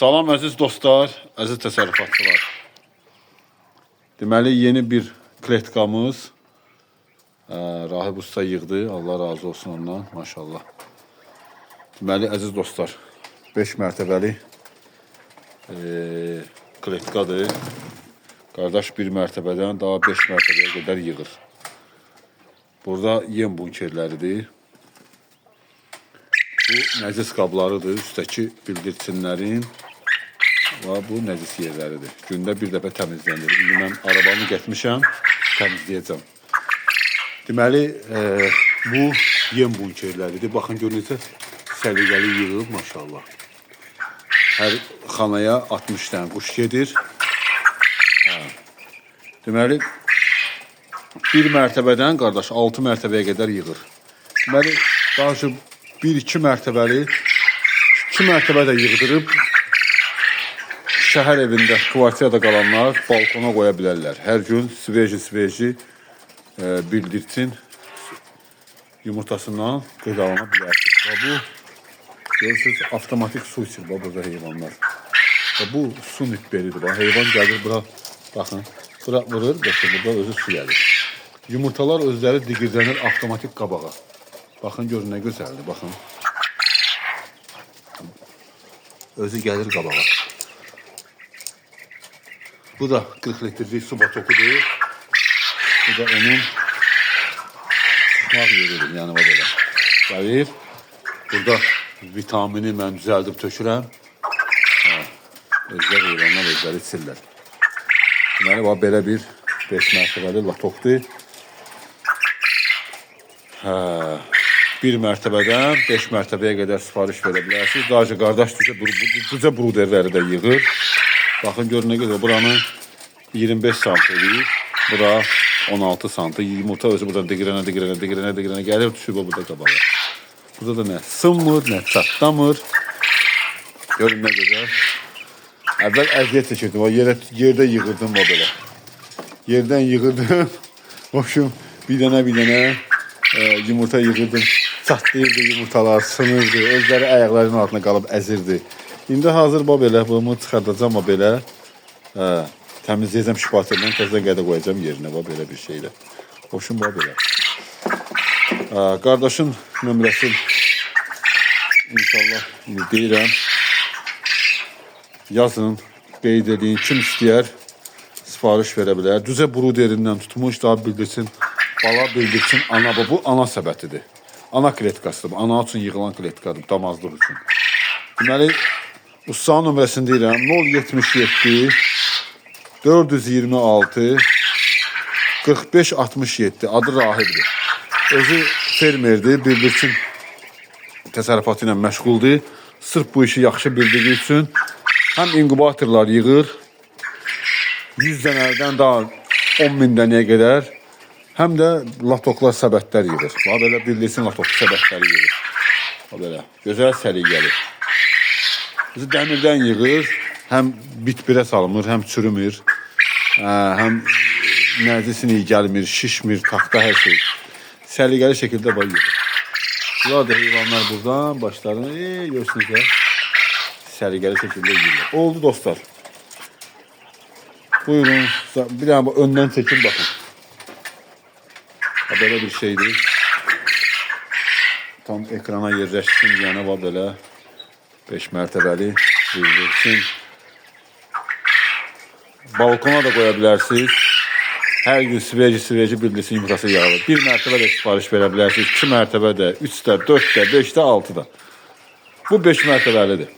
Salam əziz dostlar, əziz təsərrüfatçılar. Deməli, yeni bir kletkamız Rahib Usta yığdı. Allah razı olsun ondan, maşallah. Deməli, əziz dostlar, 5 mərtəbəli kletkadır. Qardaş bir mərtəbədən daha 5 mərtəbəyə qədər yığır. Burada yem bunkerləridir. Bu nəcis qablarıdır, üstəki bildirçinlərin və bu nəcis yerləridir. Gündə bir dəfə təmizlənir. İndi mən arabanı getmişəm, təmizləyəcəm. Deməli, bu yem bunkerləridir. Baxın, gör necə səliqəli yığıb, maşallah. Hər xanaya 60 dənə quş gedir. Deməli, bir mərtəbədən, qardaş, 6 mərtəbəyə qədər yığır. Deməli, daha çox 1-2 mərtəbəli, 2 mərtəbə də yığdırıb, şəhər evində, kvartirada qalanlar balkona qoya bilərlər. Hər gün sveji bildirçin yumurtasından qıdalana bilərsiniz. Və bu, görürsünüz, avtomatik su içir burada heyvanlar. Və bu su nütbelidir. Heyvan gəlir, bura, baxın, bura vurur, burada özü su gəlir. Yumurtalar özləri diqirlənir avtomatik qabağa. Baxın, görün nə gözəldir, baxın. Özü gəlir qabağa. Bu da 40 litrlik su batokudur. Bu da onun çıxmaq yeridir, yəni o belə. Gəlir. Burada vitamini mən düzəldib tökürəm. Özlər heyvanlar özləri içirlər. Deməli, belə bir 5 mərtəbəli latokdur. Bir mərtəbədən 5 mərtəbəyə qədər sipariş verə bilərsiniz. Daha önce qardaş düzə bruderləri də yığır. Baxın, görün nə qədər. Buranı 25 sant edir. Bura 16 sant. Yumurta özü buradan digirənə gəlir, düşüb o burada qabağa. Burada da nə? Sınmır, nə çatlamır. Görün nə gözəl. Əvvəl əziyyət çəkirdim. Yerdə yığırdım o belə. Yerdən yığırdım. Hoşum, bir dənə yumurta yığırdım. Çatlayırdı yumurtalar, sınırdı. Özləri ayaqlarının altına qalıb əzirdi. İndi hazır belə, bunu çıxardacam belə. Təmizləyəcəm şifatirlə, təzədən qədə qoyacam yerinə, belə bir şeylə. Hoşum belə. Qardaşın nömrəsi inşallah deyirəm. Yazın, qeyd edin, kim istəyər sipariş verə bilər. Düzə bruderindən tutmuş, daha bildirsin, bala bildirsin, ana, bu ana səbətidir. Ana kletkasıdır, ana üçün yığılan kletkadır, damazlıq üçün. Deməli, ustanın nömrəsini deyirəm, 077 426 45 67, adı Rahibdir. Özü fermerdir, bildirsin təsərrüfatı ilə məşğuldur. Sırf bu işi yaxşı bildiği üçün həm inkubatorlar yığır, 100 dənələrdən daha 10.000 dənəyə qədər, həm də latoklar səbətlər yığır. Belə bildirsin latoklu səbətləri yığır. Belə gözəl səliqəli. Bizi dəmirdən yığır, həm bit-birə salınır, həm çürümür, həm nəzisin iyi gəlmir, şişmir, taxta hər şey. Səliqəli şəkildə yığır. Bunlar da heyvanlar buradan başlarını, görürsünüz, səliqəli şəkildə yığır. Oldu dostlar. Buyurun, bir dənə öndən çəkin, baxın. Belə bir şeydir. Tam ekrana yerləşsin, yəni belə 5 mərtəbəli bildirsin. Balkona da qoya bilərsiniz. Hər gün sveji bildirsin yumurtası yağılır. 1 mərtəbə də sipariş verə bilərsiniz. 2 mərtəbə də, 3 də, 4 də, 5 də, 6 da. Bu 5 mərtəbəlidir.